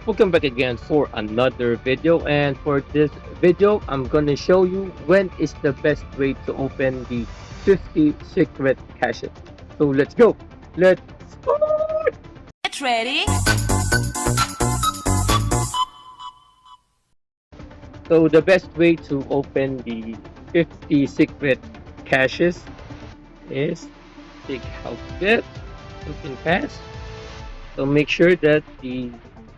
Welcome back again for another video, and for this video I'm gonna show you when is the best way to open the 50 secret caches. So let's go. Let's start. Get ready. So the best way to open the 50 secret caches is take help bit, token pass. So make sure that the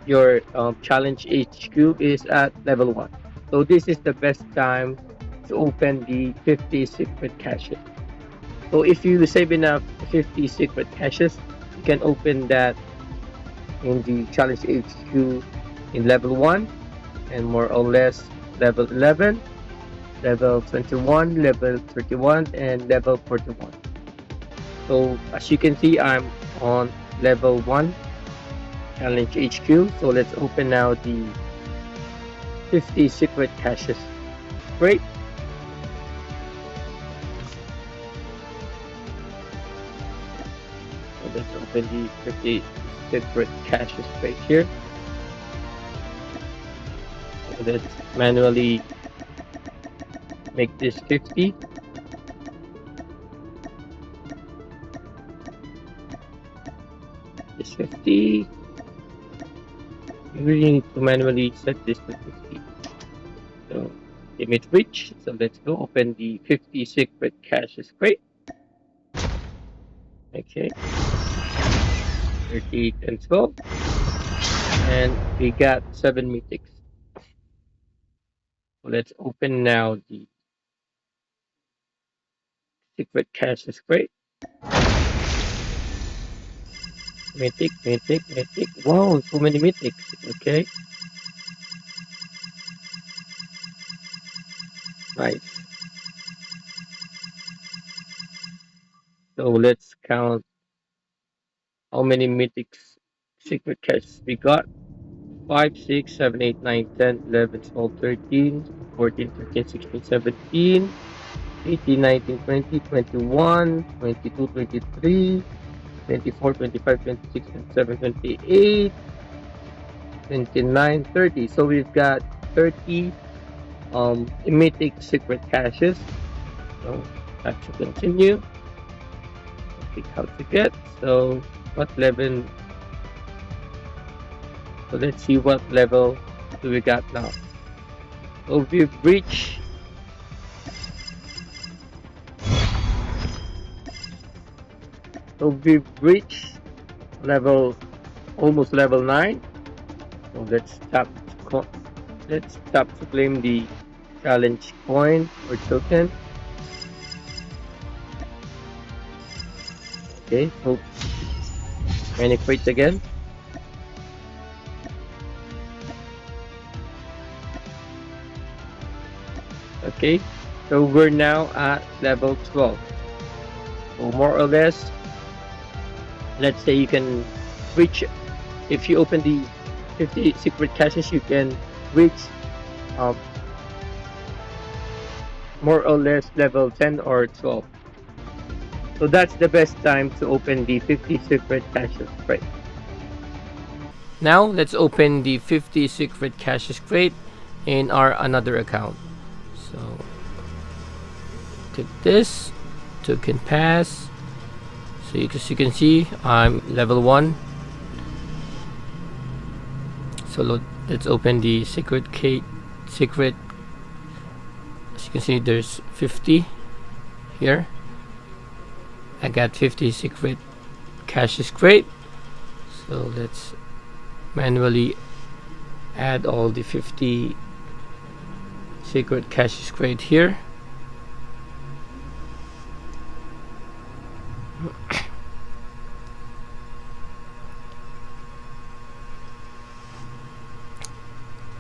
your challenge HQ is at level 1. So this is the best time to open the 50 secret caches. So if you save enough 50 secret caches, you can open that in the challenge HQ in level 1 and more or less level 11, level 21, level 31, and level 41. So as you can see, I'm on level 1 challenge HQ. So let's open now the 50 secret caches. Great. So let's open the 50 secret caches right here. So let's manually make this 50. This 50. You really need to manually set this to 50. So limit reach. So let's go open the 50 secret caches. Great. Okay. 38 and 12. And we got 7 mythics. So let's open now the secret caches. Great. Mythic, mythic, mythic. Wow, so many mythics. Okay. Nice. So let's count how many mythics secret caches we got. 5, 6, 7, 8, 9, 10, 11, 12, 13, 14, 15, 16, 17, 18, 19, 20, 21, 22, 23, 24, 25, 26, 27, 28, 29, 30. So we've got 30 mythic secret caches. So that should continue. Pick how to get. So what level? So let's see what level do we got now. So we've reached level almost level 9. So let's tap to claim the challenge coin or token. Okay, so many crates again. Okay, so we're now at level 12. So more or less, let's say you can reach, if you open the 50 secret caches, you can reach more or less level 10 or 12. So that's the best time to open the 50 secret caches crate. Now let's open the 50 secret caches crate in our another account. So click this, token pass. So as you can see, I'm level 1. So let's open the secret key. As you can see, there's 50 here. I got 50 secret caches crate. So let's manually add all the 50 secret caches crate here.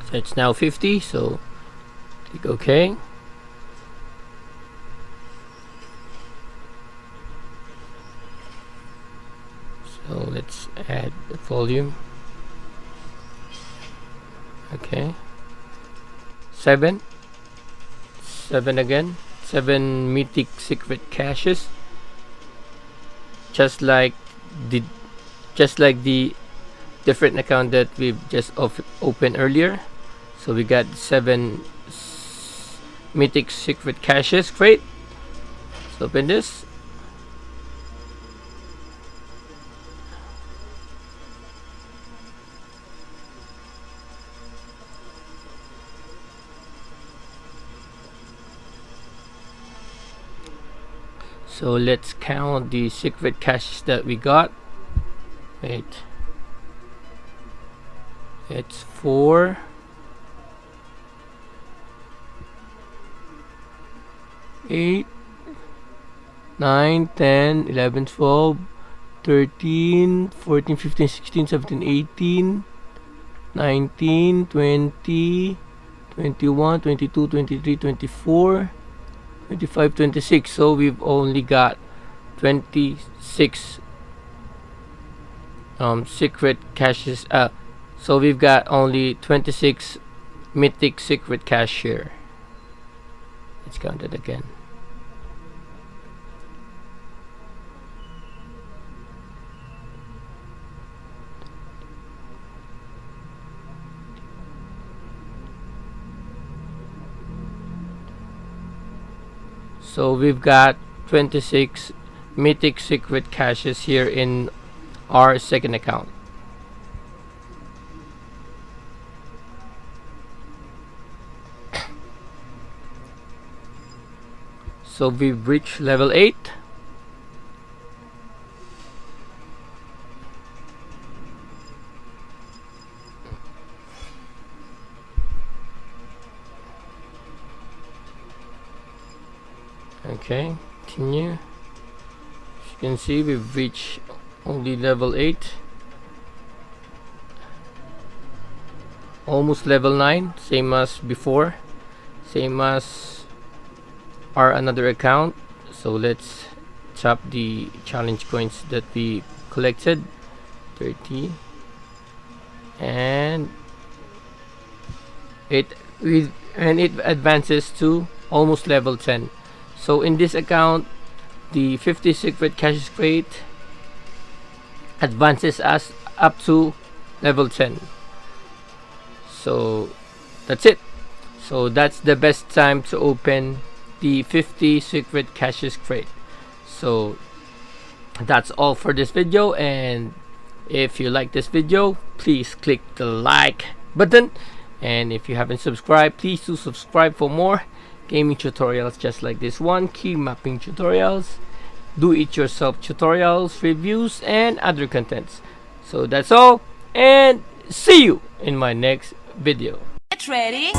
So it's now 50, so click OK. So let's add the volume. Okay. 7 again. 7 mythic secret caches. Just like the different account that we've just opened earlier. So we got 7 mythic secret caches. Great. Let's open this. So let's count the secret caches that we got. Wait. It's 4, 8, 9, 10, 11, 12, 13, 14, 15, 16, 17, 18, 19, 20, 21, 22, 23, 24, 25, 26. So we've only got 26 secret caches. So we've got only 26 mythic secret cache here. Let's count it again. So we've got 26 mythic secret caches here in our second account. So we've reached level 8. Okay, continue. As you can see, we've reached only level 8. Almost level 9, same as before. Same as our another account. So let's tap the challenge coins that we collected. 30. And it advances to almost level 10. So in this account, the 50 secret caches crate advances us up to level 10. So that's it. So that's the best time to open the 50 secret caches crate. So that's all for this video, and if you like this video, please click the like button, and if you haven't subscribed, please do subscribe for more gaming tutorials just like this one, key mapping tutorials, do it yourself tutorials, reviews, and other contents. So that's all, and see you in my next video. Get ready.